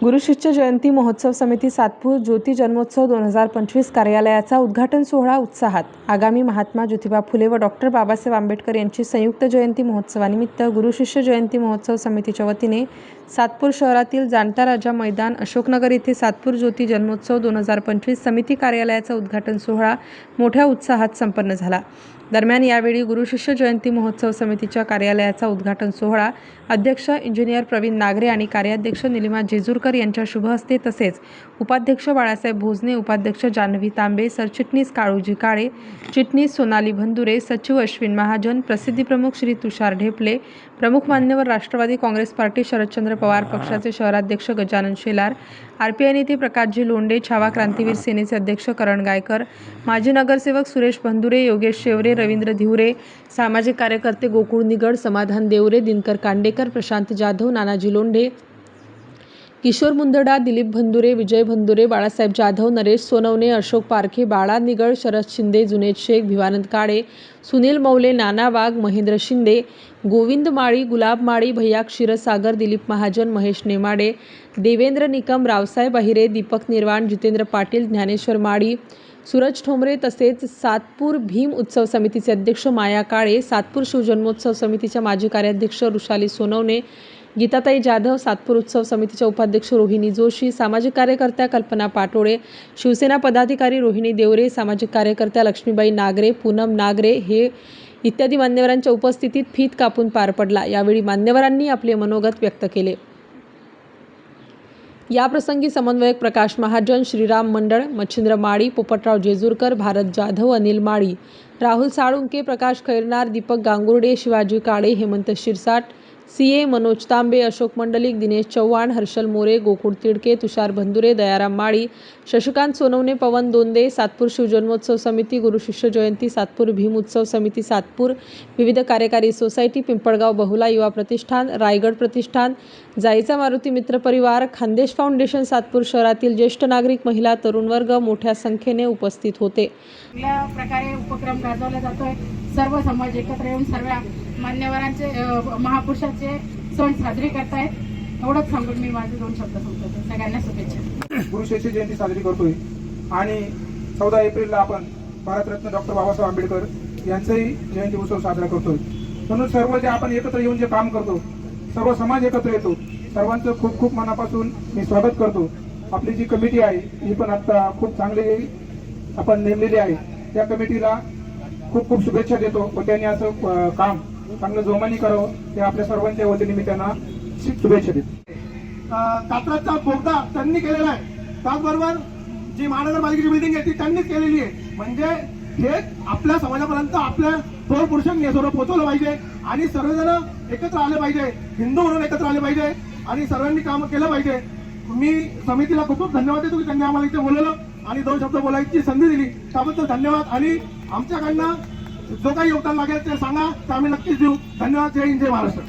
गुरुशिष्य जयंती महोत्सव समिती सातपूर ज्योती जन्मोत्सव 2025 कार्यालयाचा उद्घाटन सोहळा उत्साहात। आगामी महात्मा ज्योतिबा फुले व डॉक्टर बाबासाहेब आंबेडकर यांची संयुक्त जयंती महोत्सवानिमित्त गुरुशिष्य जयंती महोत्सव समितीच्या वतीने सातपूर शहरातील जाणता राजा मैदान अशोकनगर येथे सातपूर ज्योती जन्मोत्सव 2025 समिती कार्यालयाचा उद्घाटन सोहळा मोठ्या उत्साहात संपन्न झाला। दरम्यान यावेळी गुरुशिष्य जयंती महोत्सव समितीच्या कार्यालयाचा उद्घाटन सोहळा अध्यक्ष इंजिनियर प्रवीण नागरे आणि कार्याध्यक्ष निलिमा जेजूरकर यांच्या शुभ हस्ते तसेच उपाध्यक्ष बाळासाहेब भोजने, उपाध्यक्ष जान्हवी तांबे, सरचिटणीस काळूजी काळे, चिटणीस सोनाली भंदुरे, सचिव अश्विन महाजन, प्रसिद्धी प्रमुख श्री तुषार ढेपले, प्रमुख मान्यवर राष्ट्रवादी काँग्रेस पार्टी शरदचंद्र पवार पक्षाचे शहराध्यक्ष गजानन शेलार, आरपीआय नेते प्रकाशजी लोंढे, छावा क्रांतीवीर सेनेचे अध्यक्ष करण गायकर, माजी नगरसेवक सुरेश भंदुरे, योगेश शेवरे, रवींद्र धिवरे, सामाजिक कार्यकर्ते गोकुळ निगड, समाधान देवरे, दिनकर कांडेकर, प्रशांत जाधव, नानाजी लोंढे, किशोर मुंदडा, दिलीप भंदुरे, विजय भंदुरे, बाळासाहेब जाधव, नरेश सोनवणे, अशोक पारखे, बाळा निगड, शरद शिंदे, जुनेद शेख, भिवानंद काळे, सुनील मौले, नाना वाघ, महेंद्र शिंदे, गोविंद माळी, गुलाब माळी, भैया क्षीरसागर, दिलीप महाजन, महेश नेमाडे, देवेंद्र निकम, रावसाहेब अहिरे, दीपक निर्वाण, जितेंद्र पाटील, ज्ञानेश्वर माळी, सूरज ठोंबरे तसेच सातपूर भीम उत्सव समितीचे अध्यक्ष माया काळे, सातपूर शिवजन्मोत्सव समितीच्या माजी कार्याध्यक्ष रुशाली सोनवणे, गीताताई जाधव, सातपूर उत्सव समितीच्या उपाध्यक्ष रोहिणी जोशी, सामाजिक कार्यकर्त्या कल्पना पाटोळे, शिवसेना पदाधिकारी रोहिणी देवरे, सामाजिक कार्यकर्त्या लक्ष्मीबाई नागरे, पूनम नागरे हे इत्यादी मान्यवरांच्या उपस्थितीत फीत कापून पार पडला। यावेळी मान्यवरांनी आपले मनोगत व्यक्त केले। याप्रसंगी समन्वयक प्रकाश महाजन, श्रीराम मंडळ, मच्छिंद्र माळी, पोपटराव जेजूरकर, भारत जाधव, अनिल माळी, राहुल साळुंके, प्रकाश खैरनार, दीपक गांगुर्डे, शिवाजी काळे, हेमंत शिरसाट, सीए मनोज तांबे, अशोक मंडलिक, दिनेश चव्हाण, हर्षल मोरे, गोकुळ तिडके, तुषार भंदुरे, दयाराम माळी, शशिकांत सोनवणे, पवन दोंदे, सातपूर शिवजन्मोत्सव समिती, गुरुशिष्य जयंती, सातपूर भीम उत्सव समिती सातपूर, विविध कार्यकारी सोसायटी, पिंपळगाव बहुला युवा प्रतिष्ठान, रायगड प्रतिष्ठान, जायचा मारुती मित्र परिवार, खानदेश फाउंडेशन सातपूर शहरातील ज्येष्ठ नागरिक, महिला, तरुण वर्ग मोठ्या संख्येने उपस्थित होते। या प्रकारे उपक्रम राबवला जातोय। सर्व समाज एकत्र येऊन सर्व मान्यवरांचे महापुरुषांचे सण साजरे करतायत। एवढंच सांगून मी माझे 2 शब्द संपवतो। सगळ्यांना शुभेच्छा। गुरुशिष्य जयंती साजरी करतोय आणि 14 एप्रिलला आपण भारतरत्न डॉक्टर बाबासाहेब आंबेडकर यांचाही जयंती उत्सव साजरा करतोय। म्हणून सर्व जे आपण एकत्र येऊन जे काम करतो, सर्व समाज एकत्र येतो, सर्वांचं खूप खूप मनापासून मी स्वागत करतो। आपली जी कमिटी आहे ही पण आता खूप चांगली आपण नेमलेली आहे। त्या कमिटीला खूप खूप शुभेच्छा देतो व त्यांनी असं काम चांगलं जोमाने करावं ते आपल्या सर्वांच्या वतीने मी त्यांना शुभेच्छा देतो। कात्रजचा बोगदा त्यांनी केलेला आहे, त्याचबरोबर जी महानगरपालिकेची बिल्डिंग आहे ती त्यांनीच केलेली आहे। म्हणजे हे आपल्या समाजापर्यंत आपल्या थोर पुरुषांनी थोडं पोहोचवलं पाहिजे आणि सर्वजण एकत्र आले पाहिजे, हिंदू म्हणून एकत्र आले पाहिजे आणि सर्वांनी काम केलं पाहिजे। मी समितीला खूप खूप धन्यवाद देतो की त्यांनी आम्हाला इथे बोलवलं आणि 2 शब्द बोलायची संधी दिली, त्याबद्दल धन्यवाद। आणि आमच्याकडनं जो काही योगदान लागेल ते सांगा, तर आम्ही नक्कीच देऊ। धन्यवाद। जय हिंद, जय महाराष्ट्र।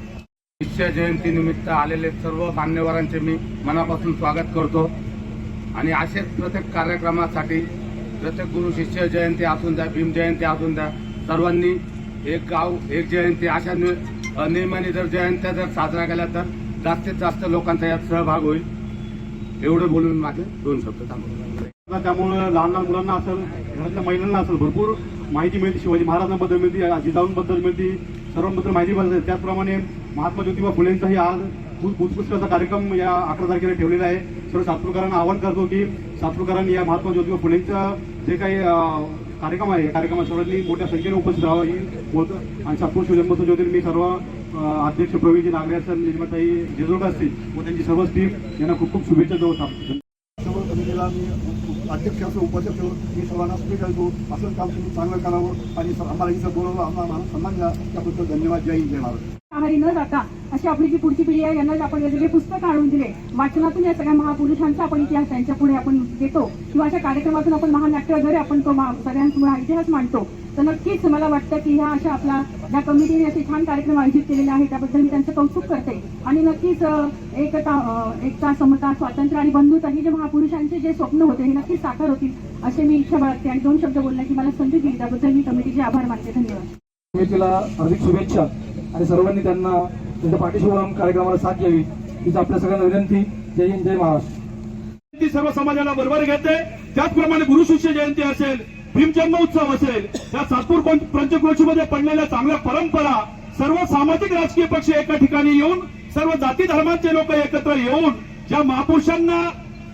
शिष्य जयंती निमित्त आलेले सर्व मान्यवरांचे मी मनापासून स्वागत करतो आणि असेच प्रत्येक कार्यक्रमासाठी प्रत्येक गुरु शिष्य जयंती असून द्या, भीम जयंती असून द्या, सर्वांनी एक गाव एक जयंती अशा नियमाने जर जयंत्या जर साजरा केल्या तर जास्तीत जास्त लोकांचा यात सहभाग होईल। एवढं बोलून माझे 2 शब्द थांबवतो। त्यामुळे लहान लहान मुलांना असेल, घरातल्या महिलांना असेल भरपूर माहिती मिळते, शिवाजी महाराजांबद्दल मिळते, जिजाऊंबद्दल मिळते, सर्वांबद्दल माहिती मिळते। त्याचप्रमाणे महात्मा ज्योतिबा फुलेंचाही आज उत्कृष्ट कार्यक्रम या 11 तारखेला ठेवलेला आहे। सर्व सातपूरकरांना आवाहन करतो की सातपूरकरांनी या महात्मा ज्योतिबा फुलेंचा जे काही कार्यक्रम आहे कार्यक्रमात सर्वांनी मोठ्या संख्येने उपस्थित राहावं ही बोलतं। आणि सातपूर शिवजन्मोत्सव ज्योती मी सर्व अध्यक्ष प्रवीणजी नागरे असेल, निलिमाताई जेजूरकर असतील व त्यांची सर्व टीम यांना खूप खूप शुभेच्छा देत आहोत। अध्यक्ष असो उपाध्यक्ष मी सर्वांना शुभेच्छा देतो। असं काम तुम्ही चांगलं करावं आणि आम्हाला इथं बोलवलं, आम्हाला सन्मान द्या, त्याबद्दल धन्यवाद। जय हिंद, जय महाराष्ट्र। आहारी न जाता अशी आपली जी पुढची पिढी आहे यांना आपण वेगवेगळे पुस्तक आणून दिले, वाचनातून या सगळ्या महापुरुषांचा आपण इतिहास त्यांच्या पुढे आपण देतो किंवा अशा कार्यक्रमातून आपण महानाट्य वगैरे आपण तो सगळ्यांसमोर हा इतिहास मांडतो। तर नक्कीच मला वाटतं की ह्या अशा आपल्या ज्या कमिटीने असे छान कार्यक्रम आयोजित केलेले आहेत त्याबद्दल मी त्यांचं कौतुक करते। आणि नक्कीच एकता, समता, स्वातंत्र्य आणि बंधुता ही जे महापुरुषांचे जे स्वप्न होते हे नक्कीच साकार होतील असे मी इच्छा बाळगते। आणि 2 शब्द बोलण्याची मला संधी दिली त्याबद्दल मी कमिटीचे आभार मानते। धन्यवाद। समितीला हार्दिक शुभेच्छा आणि सर्वांनी त्यांना त्यांच्या पाठीशी उभं कार्यक्रमाला साथ द्यावी हीच आपल्या सगळ्यांना विनंती। जय हिंद, जय महाराष्ट्र. ती सर्व समाजाला बरोबर घेते. त्याचप्रमाणे गुरु शिष्य जयंती असेल, भीम जन्मोत्सव असेल, या सातपूर पंचक्रोशीमध्ये पडलेल्या चांगल्या परंपरा सर्व सामाजिक राजकीय पक्ष एका ठिकाणी येऊन सर्व जाती धर्माचे लोक एकत्र येऊन ज्या महापुरुषांना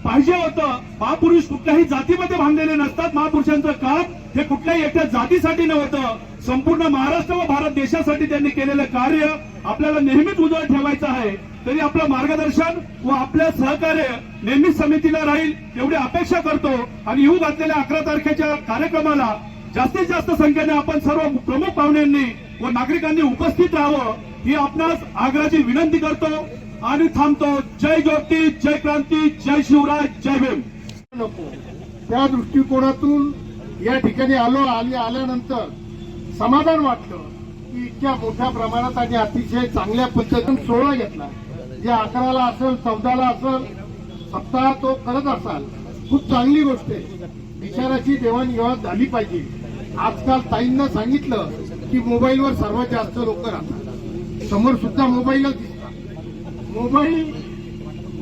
पाहिजे होतं, महापुरुष कुठल्याही जातीमध्ये बांधलेले नसतात. महापुरुषांचं काम हे कुठल्याही एकट्या जातीसाठी नव्हतं, संपूर्ण महाराष्ट्र व भारत देशासाठी त्यांनी केलेलं कार्य आपल्याला नेहमीच उजळ ठेवायचं आहे. तरी आपलं मार्गदर्शन व आपलं सहकार्य नेहमीच समितीला राहील एवढी अपेक्षा करतो. आणि येऊ घातलेल्या 11 तारखेच्या कार्यक्रमाला जास्तीत जास्त संख्येने आपण सर्व प्रमुख पाहुण्यांनी व नागरिकांनी उपस्थित राहावं ही आपणास आग्रहाची विनंती करतो आणि थांबतो. जय ज्योती, जय क्रांती, जय शिवराय, जय भीम. त्या दृष्टिकोनातून या ठिकाणी आल्यानंतर समाधान वाटलं की इतक्या मोठ्या प्रमाणात आणि अतिशय चांगल्या पद्धतीने सोहळा घेतला. जे 11ला असेल, 14ला असेल, सप्ताह तो करत असाल, खूप चांगली गोष्ट आहे. विचाराची देवाणघेवाण झाली पाहिजे. आजकाल ताईंना सांगितलं की मोबाईलवर सर्वात जास्त लोक राहतात, समोर सुद्धा मोबाईलच दिसतात.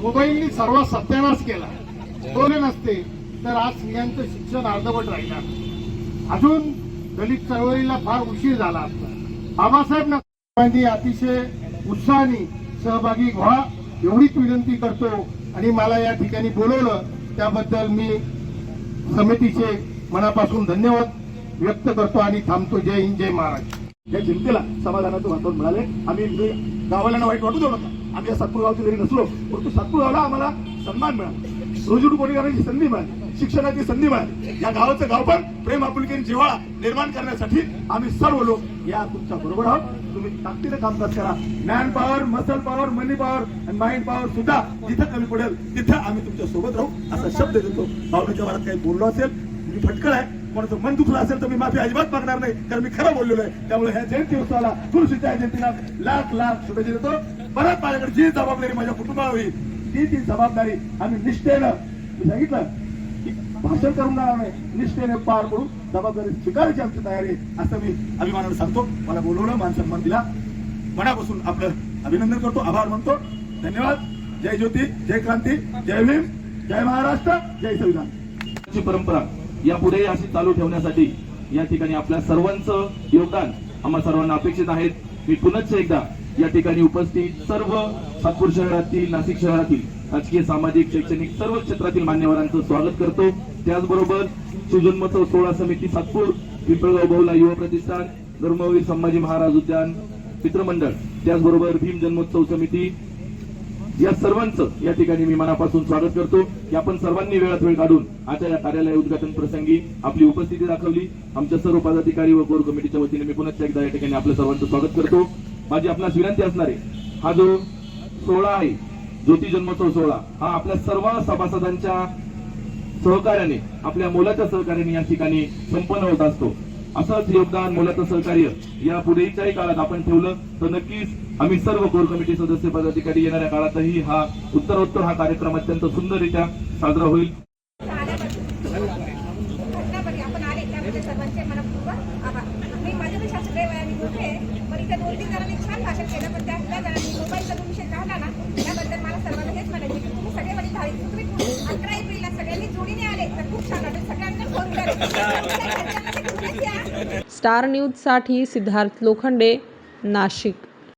मोबाईलने सर्व सत्यानाश केला. बोले नसते तर आज स्त्रियांचं शिक्षण अर्धवट राहिलं. अजून दलित चळवळीला फार उशीर झाला असता. बाबासाहेब अतिशय उत्साहाने सहभागी व्हा एवढीच विनंती करतो. आणि मला या ठिकाणी बोलवलं त्याबद्दल मी समितीचे मनापासून धन्यवाद व्यक्त करतो आणि थांबतो. जय हिंद, जय महाराष्ट्र. या जनतेला समाधानाचं वातावरण मिळाले. आम्ही गावाला वाईट वाटू देऊ नका. आम्ही या सातपूर गावचे जरी नसलो परंतु सातपूर गावाला आम्हाला सन्मान मिळाला, रोजीरोटी करण्याची संधी मिळाली, शिक्षणाची संधी मिळाली. या गावाचं गाव पण प्रेम आपुलकीने जिव्हाळा निर्माण करण्यासाठी आम्ही सर्व लोक या तुमच्या बरोबर आहोत. तुम्ही ताकदीने कामकाज करा. मॅन पॉवर, मसल पॉवर, मनी पॉवर आणि माइंड पॉवर सुद्धा जिथं कमी पडेल तिथं आम्ही तुमच्या सोबत राहू असा शब्द देतो. भावनेच्या वरात काही बोललो असेल, मी फटकळ आहे, कोणाचं मन दुखलं असेल तर मी माफी अजिबात मागणार नाही, कारण मी खरं बोललेलो आहे. त्यामुळे ह्या जयंती उत्सवाला गुरुशिष्य जयंतीला लाख लाख शुभेच्छा देतो. परत माझ्याकडे जी जबाबदारी माझ्या कुटुंबाला होईल ती जबाबदारी आम्ही निष्ठेनं, मी सांगितलं की भाषण करून नाही, निष्ठेने पार पडून जबाबदारी स्वीकारायची आमची तयारी आहे असं मी अभिमानाने सांगतो. मला बोलवलं, मान सन्मान दिला, मनापासून आपलं अभिनंदन करतो, आभार मानतो. धन्यवाद. जय ज्योती, जय क्रांती, जय भीम, जय महाराष्ट्र, जय संविधान. ची परंपरा यापुढे अशी चालू ठेवण्यासाठी या ठिकाणी आपल्या सर्वांचं योगदान आम्हा सर्वांना अपेक्षित आहे. मी पुनश्च एकदा या ठिकाणी उपस्थित सर्व सातपूर शहरातील, नाशिक शहरातील राजकीय, सामाजिक, शैक्षणिक सर्व क्षेत्रातील मान्यवरांचं स्वागत करतो. त्याचबरोबर शिवजन्मोत्सव सोहळा समिती सातपूर, पिंपळगाव बहुला युवा प्रतिष्ठान, धर्मवीर संभाजी महाराज उद्यान मित्रमंडळ, त्याचबरोबर भीम जन्मोत्सव समिती या सर्वांचं या ठिकाणी मी मनापासून स्वागत करतो की आपण सर्वांनी वेळात वेळ काढून आजच्या या कार्यालय उद्घाटन प्रसंगी आपली उपस्थिती दाखवली. आमच्या सर्व पदाधिकारी व कोर कमिटीच्या वतीने मी पुन्हा एकदा या ठिकाणी आपल्या सर्वांचं स्वागत करतो. माझी आपणास विनंती असणार आहे, हा जो सोहळा आहे ज्योती जन्मोत्सव सोहळा, हा आपल्या सर्व सभासदांच्या सहकार्याने, आपल्या मोलाच्या सहकार्याने या ठिकाणी संपन्न होत असतो. असंच योगदान, मोलाचं सहकार्य या पुढेच्याही काळात आपण ठेवलं तर नक्कीच आम्ही सर्व कोर कमिटी सदस्य, पदाधिकारी येणाऱ्या काळातही हा उत्तरोत्तर हा कार्यक्रम अत्यंत सुंदररित्या साजरा होईल. आपण आले त्यामध्ये सर्वांचे मनपूर्वक आभार. मी माझ्यापेक्षा सगळे वयाने मोठे आहे, पण इथे 2-3 जणांनी छान भाषण केलं, पण त्या जणांनी मोबाईलचा जो विषय काढला ना त्याबद्दल मला सर्वांना हेच म्हणायचे की तुम्ही सगळे वडील धारी तुम्ही 11 एप्रिलला सगळ्यांनी जोडीने आले तर खूप छान वाटेल. सगळ्यांना फोन करेल. स्टार न्यूजसाठी सिद्धार्थ लोखंडे, नाशिक.